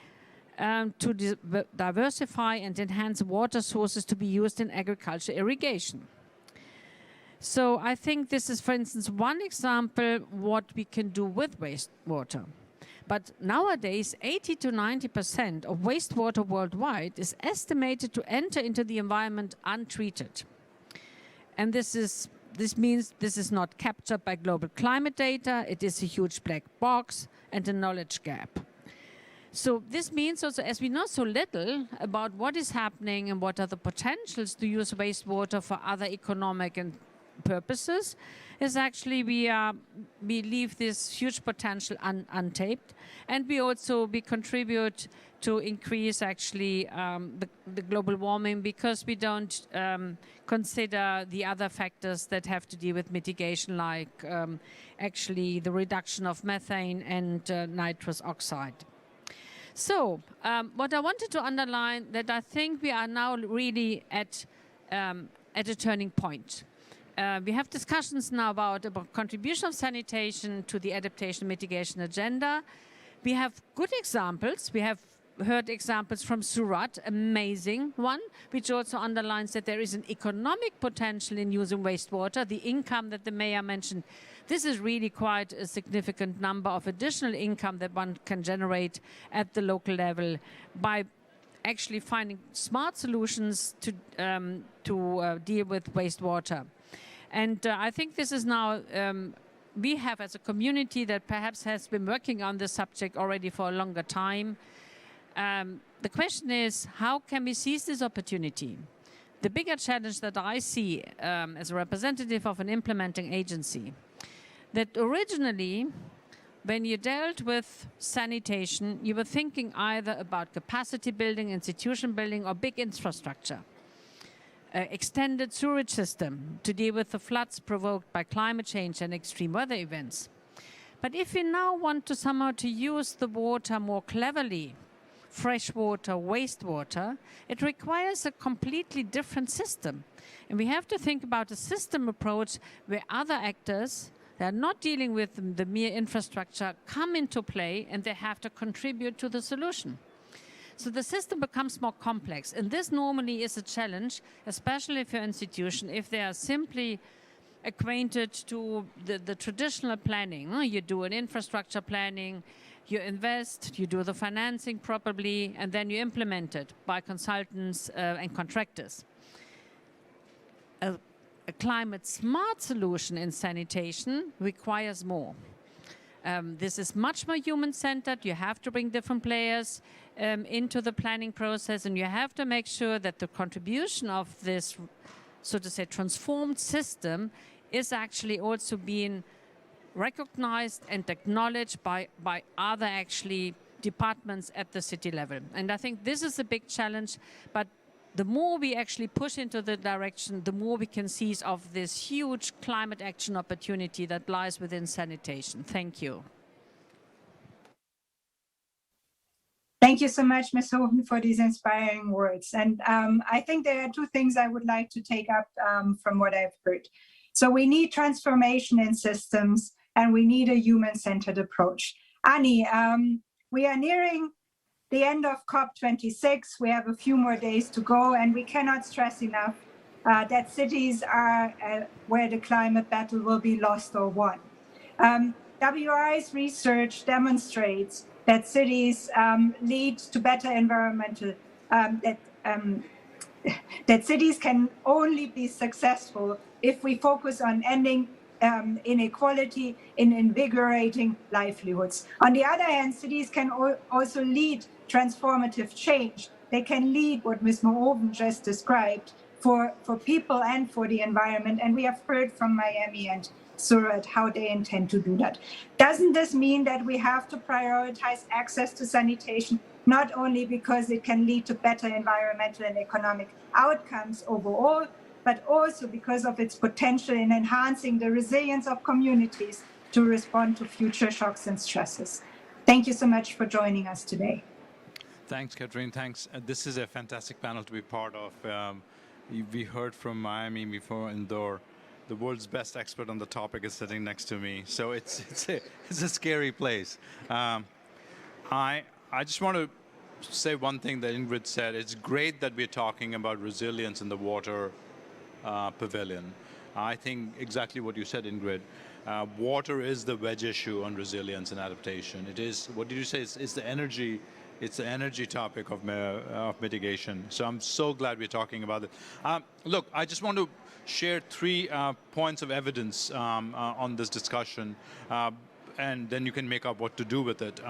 to diversify and enhance water sources to be used in agriculture irrigation. So I think this is, for instance, one example what we can do with wastewater. But nowadays, 80 to 90% of wastewater worldwide is estimated to enter into the environment untreated. And this means this is not captured by global climate data. It is a huge black box and a knowledge gap. So this means also, as we know so little about what is happening and what are the potentials to use wastewater for other economic and purposes is actually we leave this huge potential untapped, and we contribute to increase actually the global warming, because we don't consider the other factors that have to do with mitigation, like actually the reduction of methane and nitrous oxide. So what I wanted to underline, that I think we are now really at a turning point. We have discussions now about contribution of sanitation to the adaptation mitigation agenda. We have good examples. We have heard examples from Surat, amazing one, which also underlines that there is an economic potential in using wastewater. The income that the mayor mentioned, this is really quite a significant number of additional income that one can generate at the local level by actually finding smart solutions to deal with wastewater. And I think this is now, we have as a community that perhaps has been working on this subject already for a longer time. The question is, how can we seize this opportunity? The bigger challenge that I see as a representative of an implementing agency, that originally, when you dealt with sanitation, you were thinking either about capacity building, institution building, or big infrastructure. Extended sewage system to deal with the floods provoked by climate change and extreme weather events. But if we now want to somehow to use the water more cleverly, fresh water, wastewater, it requires a completely different system. And we have to think about a system approach where other actors that are not dealing with the mere infrastructure come into play, and they have to contribute to the solution. So the system becomes more complex, and this normally is a challenge, especially for institutions, if they are simply acquainted to the traditional planning. You do an infrastructure planning, you invest, you do the financing properly, and then you implement it by consultants and contractors. A climate smart solution in sanitation requires more. This is much more human-centered. You have to bring different players into the planning process, and you have to make sure that the contribution of this, so to say, transformed system is actually also being recognized and acknowledged by other actually departments at the city level. And I think this is a big challenge, but the more we actually push into the direction, the more we can seize of this huge climate action opportunity that lies within sanitation. Thank you. Thank you so much, Ms. Hoven, for these inspiring words. And I think there are two things I would like to take up from what I've heard. So we need transformation in systems, and we need a human-centered approach. Annie, we are nearing the end of COP26. We have a few more days to go, and we cannot stress enough that cities are where the climate battle will be lost or won. WRI's research demonstrates that cities lead to better environmental, that cities can only be successful if we focus on ending inequality in invigorating livelihoods. On the other hand, cities can also lead transformative change. They can lead what Ms. Mohoven just described for people and for the environment. And we have heard from Miami and Surat how they intend to do that. Doesn't this mean that we have to prioritize access to sanitation, not only because it can lead to better environmental and economic outcomes overall, but also because of its potential in enhancing the resilience of communities to respond to future shocks and stresses? Thank you so much for joining us today. Thanks, Katrine. Thanks. This is a fantastic panel to be part of. We heard from Miami before, Indore. The world's best expert on the topic is sitting next to me, so it's a scary place. I just want to say one thing that Ingrid said. It's great that we're talking about resilience in the water pavilion. I think exactly what you said, Ingrid. Water is the wedge issue on resilience and adaptation. It is, what did you say? It's the energy. It's the energy topic of mitigation. So I'm so glad we're talking about it. Look, I just want to share 3 points of evidence on this discussion, and then you can make up what to do with it.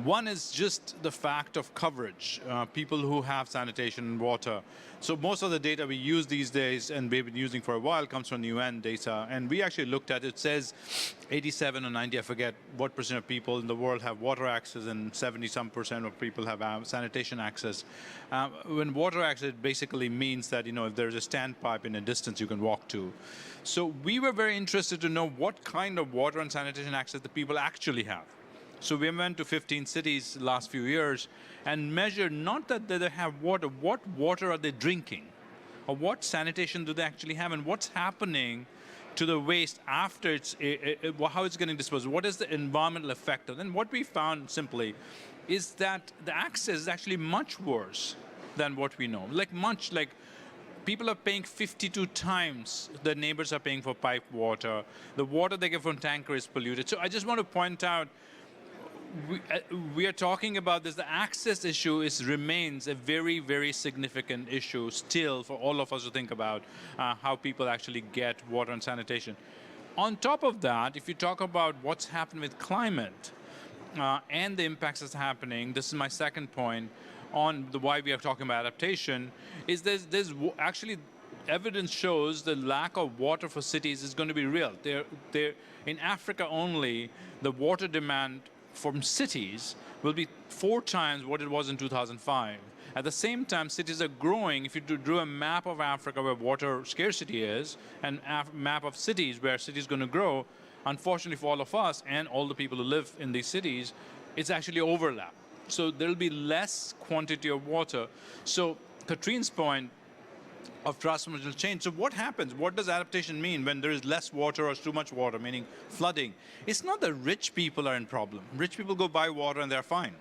One is just the fact of coverage, people who have sanitation and water. So most of the data we use these days, and we've been using for a while, comes from UN data. And we actually looked at it, says 87 or 90, I forget what percent of people in the world have water access, and 70-some% of people have sanitation access. When water access basically means that, if there's a standpipe in a distance you can walk to. So we were very interested to know what kind of water and sanitation access the people actually have. So we went to 15 cities the last few years and measured not that they have water, what water are they drinking? Or what sanitation do they actually have? And what's happening to the waste after how it's getting disposed? What is the environmental effect? And then what we found simply is that the access is actually much worse than what we know. Like people are paying 52 times the neighbors are paying for piped water. The water they get from tanker is polluted. So I just want to point out, we are talking about this. The access issue remains a very, very significant issue still for all of us to think about how people actually get water and sanitation. On top of that, if you talk about what's happened with climate and the impacts that's happening, this is my second point on why we are talking about adaptation, is there's actually evidence shows the lack of water for cities is going to be real. In Africa only, the water demand from cities will be 4 times what it was in 2005. At the same time, cities are growing. If you drew a map of Africa where water scarcity is, and a map of cities where cities are going to grow, unfortunately for all of us and all the people who live in these cities, it's actually overlap. So there'll be less quantity of water. So Katrine's point of transformational change. So what happens? What does adaptation mean when there is less water or too much water, meaning flooding? It's not the rich people are in problem. Rich people go buy water and they're fine.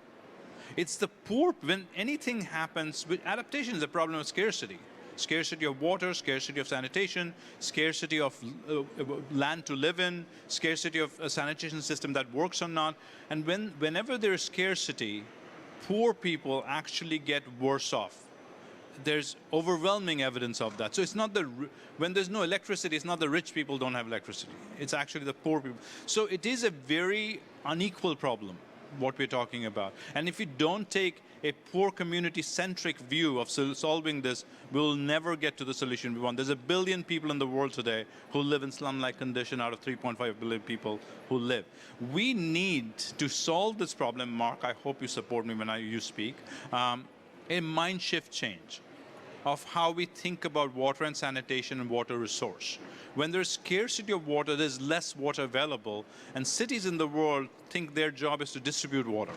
It's the poor. When anything happens, with adaptation is a problem of scarcity. Scarcity of water, scarcity of sanitation, scarcity of land to live in, scarcity of a sanitation system that works or not. And whenever there is scarcity, poor people actually get worse off. There's overwhelming evidence of that. So it's not when there's no electricity, it's not the rich people don't have electricity. It's actually the poor people. So it is a very unequal problem, what we're talking about. And if we don't take a poor community-centric view of solving this, we'll never get to the solution we want. There's 1 billion people in the world today who live in slum-like condition out of 3.5 billion people who live. We need to solve this problem, Mark, I hope you support me when you speak, a mind shift change of how we think about water and sanitation and water resource. When there's scarcity of water, there's less water available, and cities in the world think their job is to distribute water,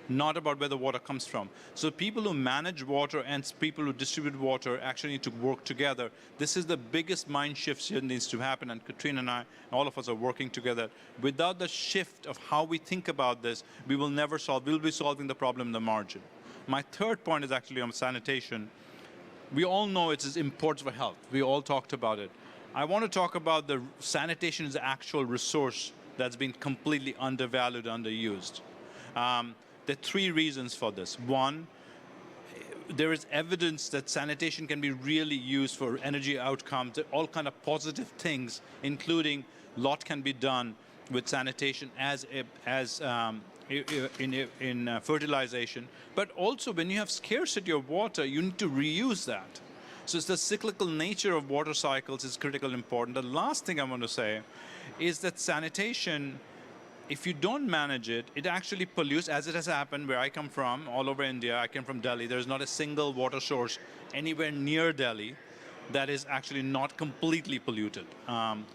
not about where the water comes from. So people who manage water and people who distribute water actually need to work together. This is the biggest mind shift that needs to happen, and Katrine and I, all of us are working together. Without the shift of how we think about this, we will never solve, we'll be solving the problem in the margin. My third point is actually on sanitation. We all know it's important for health. We all talked about it. I want to talk about the sanitation as an actual resource that's been completely undervalued, underused. There are 3 reasons for this. One, there is evidence that sanitation can be really used for energy outcomes, all kind of positive things, including a lot can be done with sanitation in fertilization, but also when you have scarcity of water, you need to reuse that. So it's the cyclical nature of water cycles is critical important. The last thing I want to say is that sanitation, if you don't manage it, it actually pollutes, as it has happened where I come from, all over India. I came from Delhi. There's not a single water source anywhere near Delhi that is actually not completely polluted.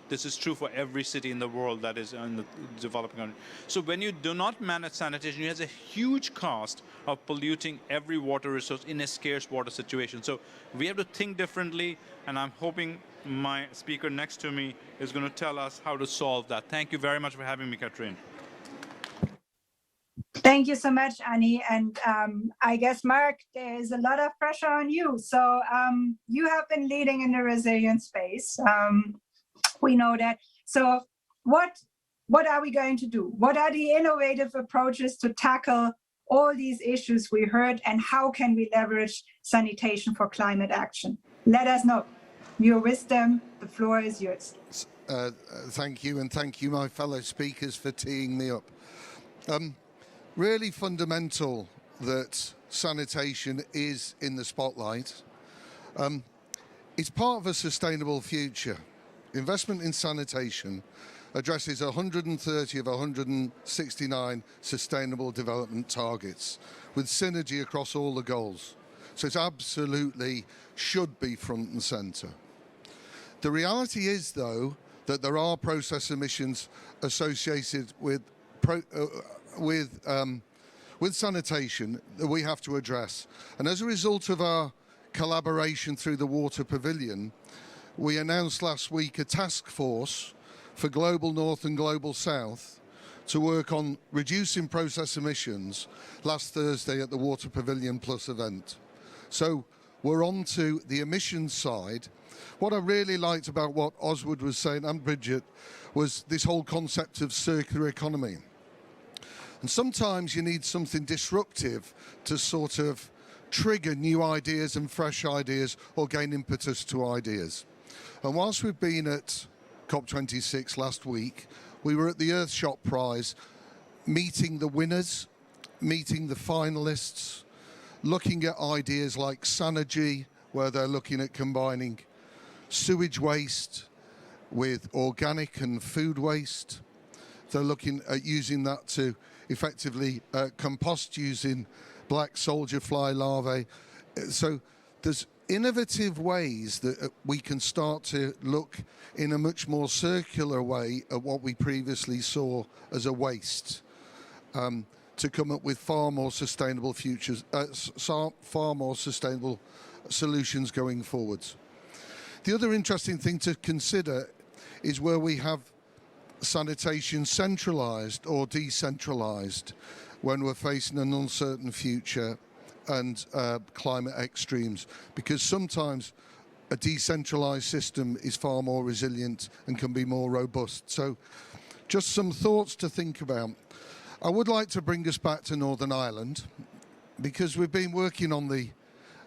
This is true for every city in the world that is in the developing country. So when you do not manage sanitation, it has a huge cost of polluting every water resource in a scarce water situation. So we have to think differently, and I'm hoping my speaker next to me is going to tell us how to solve that. Thank you very much for having me, Katrine. Thank you so much, Annie. And I guess, Mark, there's a lot of pressure on you. So you have been leading in the resilience space. We know that. So what are we going to do? What are the innovative approaches to tackle all these issues we heard, and how can we leverage sanitation for climate action? Let us know. Your wisdom, the floor is yours. Thank you, and thank you, my fellow speakers, for teeing me up. really fundamental that sanitation is in the spotlight. It's part of a sustainable future. Investment in sanitation addresses 130 of 169 sustainable development targets with synergy across all the goals. So it absolutely should be front and centre. The reality is, though, that there are process emissions associated with sanitation that we have to address. And as a result of our collaboration through the Water Pavilion, we announced last week a task force for Global North and Global South to work on reducing process emissions last Thursday at the Water Pavilion Plus event. So we're on to the emissions side. What I really liked about what Oswald was saying and Bridget was this whole concept of circular economy. And sometimes you need something disruptive to sort of trigger new ideas and fresh ideas or gain impetus to ideas. And whilst we've been at COP26 last week, we were at the Earthshot Prize meeting the winners, meeting the finalists, looking at ideas like Synergy, where they're looking at combining sewage waste with organic and food waste. They're looking at using that to effectively compost using black soldier fly larvae. So there's innovative ways that we can start to look in a much more circular way at what we previously saw as a waste, to come up with far more sustainable futures, far more sustainable solutions going forwards. The other interesting thing to consider is where we have sanitation centralized or decentralized when we're facing an uncertain future and climate extremes, because sometimes a decentralized system is far more resilient and can be more robust. So just some thoughts to think about. I would like to bring us back to Northern Ireland, because we've been working on the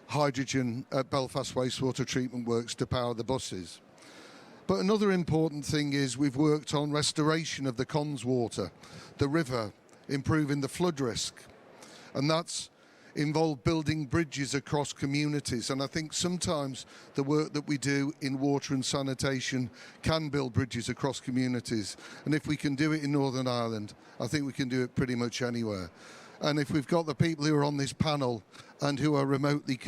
hydrogen at Belfast Wastewater Treatment Works to power the buses. But another important thing is we've worked on restoration of the Cons water, the river, improving the flood risk. And that's involved building bridges across communities. And I think sometimes the work that we do in water and sanitation can build bridges across communities. And if we can do it in Northern Ireland, I think we can do it pretty much anywhere. And if we've got the people who are on this panel and who are remotely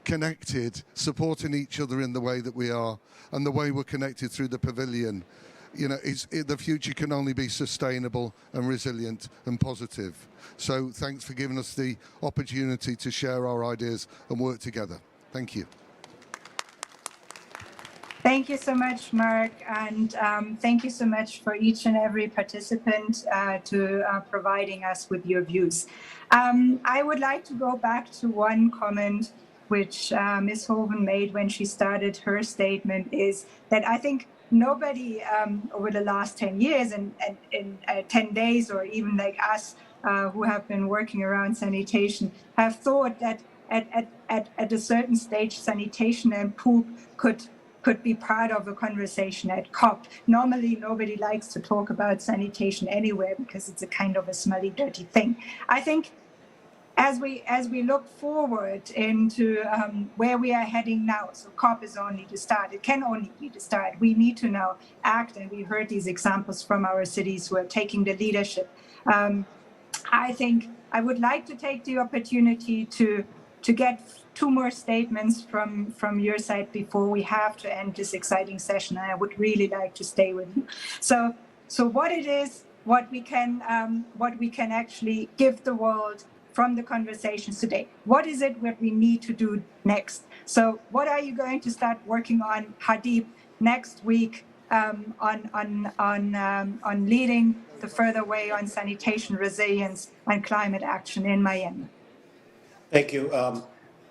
connected, supporting each other in the way that we are, and the way we're connected through the pavilion, you know, the future can only be sustainable and resilient and positive. So thanks for giving us the opportunity to share our ideas and work together. Thank you. Thank you so much, Mark, and thank you so much for each and every participant to providing us with your views. I would like to go back to one comment which Ms. Hoven made when she started her statement, is that I think nobody over the last 10 years and in 10 days, or even like us who have been working around sanitation, have thought that at a certain stage, sanitation and poop could be part of a conversation at COP. Normally, nobody likes to talk about sanitation anywhere because it's a kind of a smelly, dirty thing. I think as we look forward into where we are heading now, so COP is only the start. It can only be the start. We need to now act, and we heard these examples from our cities who are taking the leadership. I think I would like to take the opportunity to get two more statements from your side before we have to end this exciting session. And I would really like to stay with you. So what it is, what we can actually give the world from the conversations today. What is it that we need to do next? So what are you going to start working on, Hadib, next week on leading the further way on sanitation, resilience, and climate action in Miami? Thank you.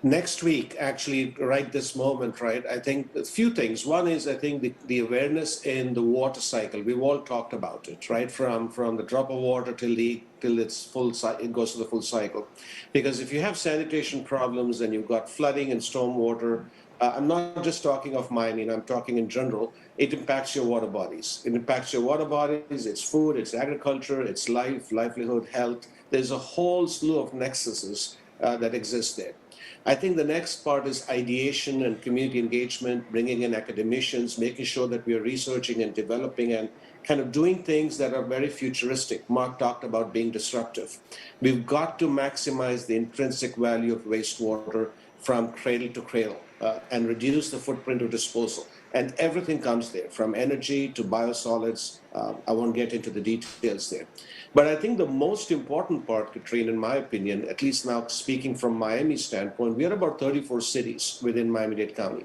Next week, actually, right this moment, right, I think a few things. One is, I think, the awareness in the water cycle. We've all talked about it, right, from the drop of water till the till it's it goes to the full cycle. Because if you have sanitation problems and you've got flooding and stormwater, I'm not just talking of mining, I'm talking in general, it impacts your water bodies. It impacts your water bodies, it's food, it's agriculture, it's life, livelihood, health. There's a whole slew of nexuses that exist there. I think the next part is ideation and community engagement, bringing in academicians, making sure that we are researching and developing and kind of doing things that are very futuristic. Mark talked about being disruptive. We've got to maximize the intrinsic value of wastewater from cradle to cradle and reduce the footprint of disposal. And everything comes there, from energy to biosolids. I won't get into the details there. But I think the most important part, Katrine, in my opinion, at least now speaking from Miami's standpoint, we are about 34 cities within Miami-Dade County.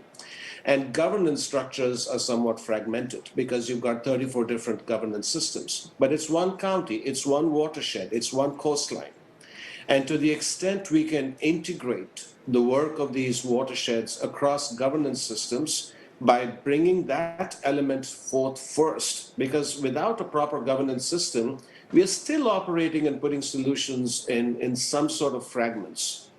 And governance structures are somewhat fragmented because you've got 34 different governance systems. But it's one county, it's one watershed, it's one coastline. And to the extent we can integrate the work of these watersheds across governance systems by bringing that element forth first, because without a proper governance system, we are still operating and putting solutions in some sort of fragments.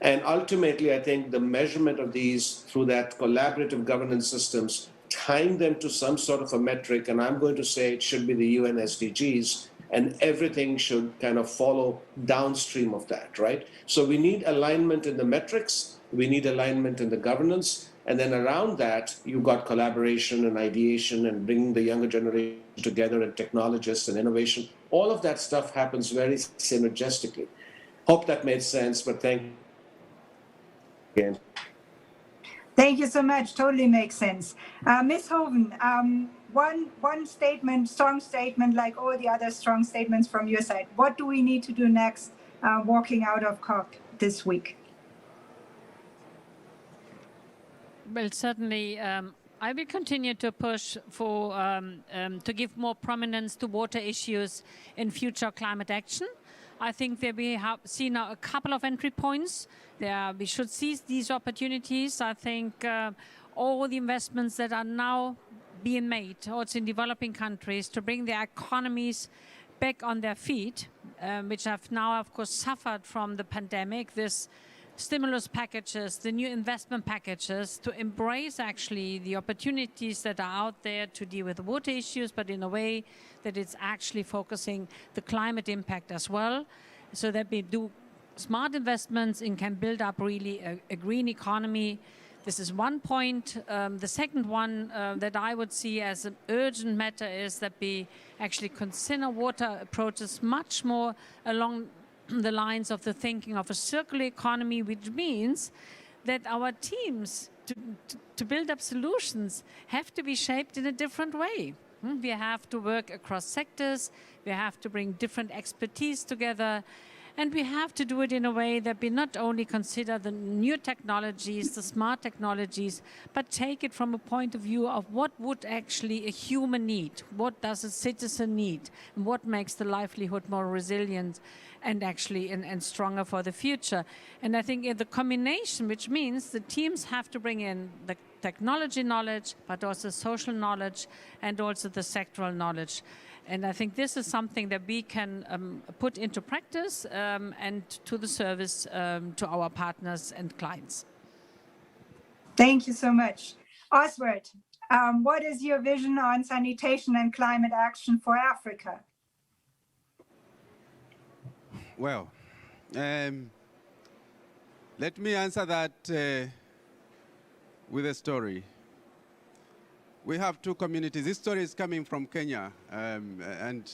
And ultimately, I think the measurement of these through that collaborative governance systems, tying them to some sort of a metric, and I'm going to say it should be the UN SDGs, and everything should kind of follow downstream of that, right? So we need alignment in the metrics, we need alignment in the governance, and then around that, you've got collaboration and ideation and bringing the younger generation together and technologists and innovation. All of that stuff happens very synergistically. Hope that made sense, but thank you again. Thank you so much. Totally makes sense. Ms. Hoven, one statement, strong statement, like all the other strong statements from your side. What do we need to do next walking out of COP this week? Well, certainly, I will continue to push for to give more prominence to water issues in future climate action. I think that we have seen now a couple of entry points. We should seize these opportunities. I think all the investments that are now being made, also in developing countries, to bring their economies back on their feet, which have now, of course, suffered from the pandemic, this stimulus packages, the new investment packages, to embrace actually the opportunities that are out there to deal with water issues, but in a way that it's actually focusing the climate impact as well, so that we do smart investments and can build up really a green economy. This is one point. The second one that I would see as an urgent matter is that we actually consider water approaches much more along the lines of the thinking of a circular economy, which means that our teams to build up solutions have to be shaped in a different way. We have to work across sectors, we have to bring different expertise together, and we have to do it in a way that we not only consider the new technologies, the smart technologies, but take it from a point of view of what would actually a human need, what does a citizen need, and what makes the livelihood more resilient and actually and stronger for the future. And I think in the combination, which means the teams have to bring in the technology knowledge, but also social knowledge and also the sectoral knowledge. And I think this is something that we can put into practice and to the service to our partners and clients. Thank you so much. Oswald, what is your vision on sanitation and climate action for Africa? Well, let me answer that with a story. We have two communities. This story is coming from Kenya, and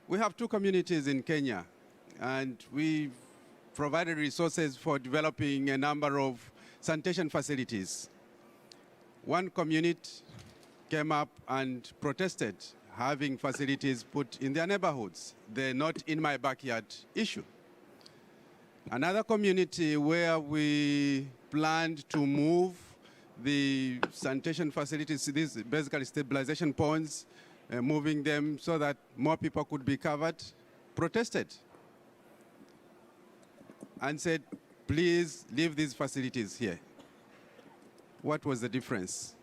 we have two communities in Kenya, and we provided resources for developing a number of sanitation facilities. One community came up and protested having facilities put in their neighborhoods, the not in my backyard issue. Another community where we planned to move the sanitation facilities, these basically stabilization points, moving them so that more people could be covered, protested and said, please leave these facilities here. What was the difference?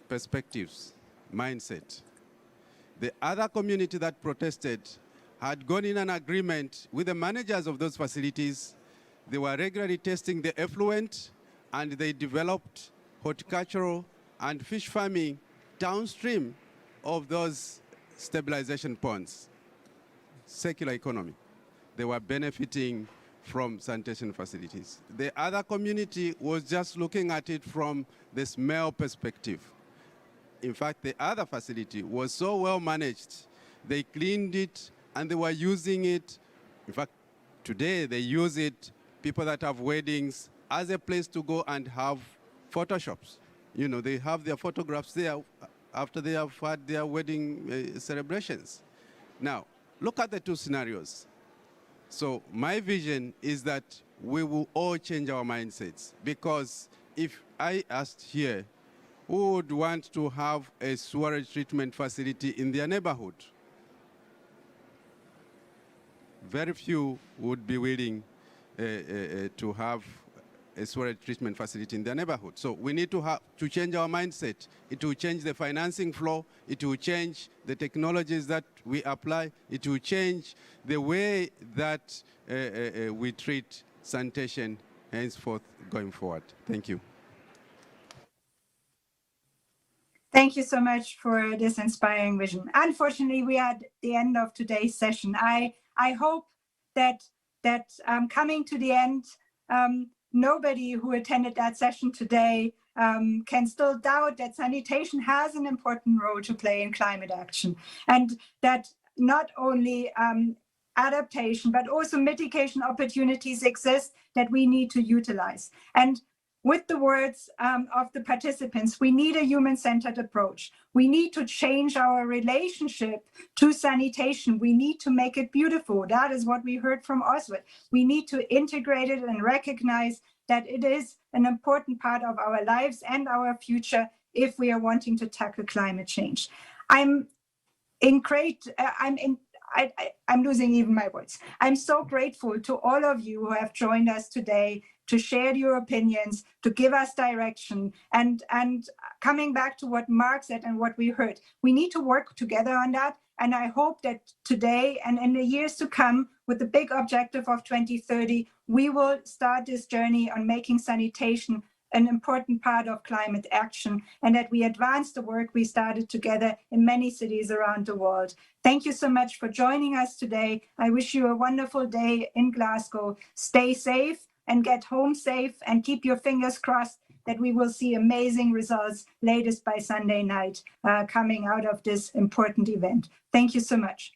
Perspectives, mindset. The other community that protested had gone in an agreement with the managers of those facilities. They were regularly testing the effluent, and they developed horticultural and fish farming downstream of those stabilization ponds. Circular economy. They were benefiting from sanitation facilities. The other community was just looking at it from the smell perspective. In fact, the other facility was so well managed, they cleaned it and they were using it. In fact, today they use it, people that have weddings, as a place to go and have photoshops. You know, they have their photographs there after they have had their wedding celebrations. Now, look at the two scenarios. So my vision is that we will all change our mindsets, because if I asked here, who would want to have a sewage treatment facility in their neighborhood? Very few would be willing to have a sewage treatment facility in their neighborhood. So we need to change our mindset. It will change the financing flow. It will change the technologies that we apply. It will change the way that we treat sanitation henceforth going forward. Thank you. Thank you so much for this inspiring vision. Unfortunately, we are at the end of today's session. I hope that coming to the end, nobody who attended that session today can still doubt that sanitation has an important role to play in climate action, and that not only adaptation, but also mitigation opportunities exist that we need to utilize. And with the words of the participants, we need a human-centered approach. We need to change our relationship to sanitation. We need to make it beautiful. That is what we heard from Oswald. We need to integrate it and recognize that it is an important part of our lives and our future if we are wanting to tackle climate change. I'm losing even my words. I'm so grateful to all of you who have joined us today to share your opinions, to give us direction. And coming back to what Mark said and what we heard, we need to work together on that. And I hope that today and in the years to come, with the big objective of 2030, we will start this journey on making sanitation an important part of climate action, and that we advance the work we started together in many cities around the world. Thank you so much for joining us today. I wish you a wonderful day in Glasgow. Stay safe and get home safe, and keep your fingers crossed that we will see amazing results latest by Sunday night coming out of this important event. Thank you so much.